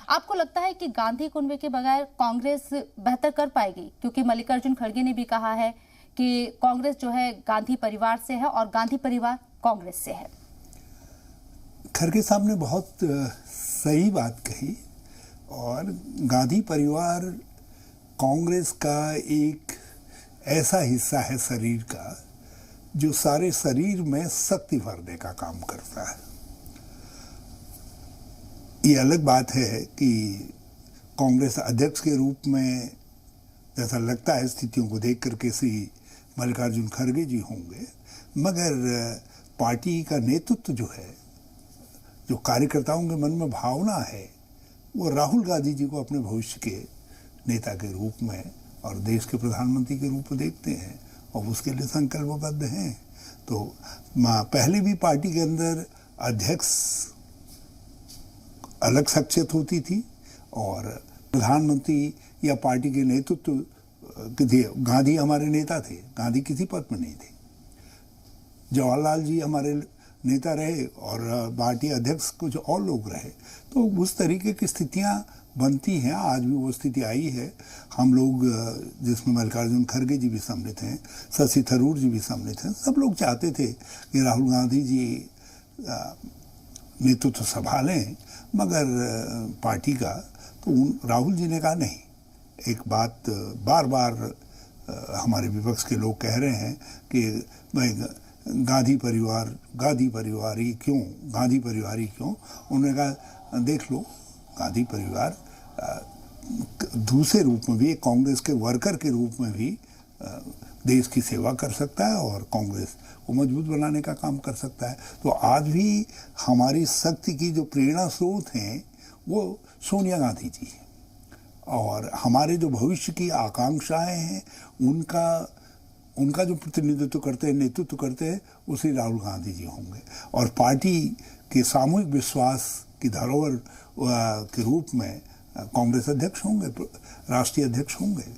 आपको लगता है कि गांधी कुनबे के बगैर कांग्रेस बेहतर कर पाएगी? क्योंकि मल्लिकार्जुन खड़गे ने भी कहा है कि कांग्रेस जो है गांधी परिवार से है और गांधी परिवार कांग्रेस से है। खड़गे साहब ने बहुत सही बात कही और गांधी परिवार कांग्रेस का एक ऐसा हिस्सा है शरीर का जो सारे शरीर में शक्ति भरने का काम करता है। ये अलग बात है कि कांग्रेस अध्यक्ष के रूप में जैसा लगता है स्थितियों को देख करके श्री मल्लिकार्जुन खड़गे जी होंगे, मगर पार्टी का नेतृत्व जो है, जो कार्यकर्ताओं के मन में भावना है, वो राहुल गांधी जी को अपने भविष्य के नेता के रूप में और देश के प्रधानमंत्री के रूप में देखते हैं और उसके लिए संकल्पबद्ध हैं। तो पहले भी पार्टी के अंदर अध्यक्ष अलग शख्सियत होती थी और प्रधानमंत्री या पार्टी के नेतृत्व थे। गांधी हमारे नेता थे, गांधी किसी पद में नहीं थे। जवाहरलाल जी हमारे नेता रहे और पार्टी अध्यक्ष कुछ और लोग रहे। तो उस तरीके की स्थितियां बनती हैं। आज भी वो स्थिति आई है। हम लोग, जिसमें मल्लिकार्जुन खड़गे जी भी सम्मिलित हैं, शशि थरूर जी भी सम्मिलित हैं, सब लोग चाहते थे कि राहुल गांधी जी नेतृत्व संभालें, मगर पार्टी का तो राहुल जी ने कहा नहीं। एक बात बार बार हमारे विपक्ष के लोग कह रहे हैं कि भाई गांधी परिवार ही क्यों, गांधी परिवार ही क्यों। उन्होंने कहा देख लो, गांधी परिवार दूसरे रूप में भी, एक कांग्रेस के वर्कर के रूप में भी देश की सेवा कर सकता है और कांग्रेस को मजबूत बनाने का काम कर सकता है। तो आज भी हमारी शक्ति की जो प्रेरणा स्रोत हैं वो सोनिया गांधी जी हैं और हमारे जो भविष्य की आकांक्षाएं हैं उनका जो प्रतिनिधित्व करते हैं, नेतृत्व करते हैं, वो श्री राहुल गांधी जी होंगे और पार्टी के सामूहिक विश्वास की धरोहर के रूप में कांग्रेस अध्यक्ष होंगे, राष्ट्रीय अध्यक्ष होंगे।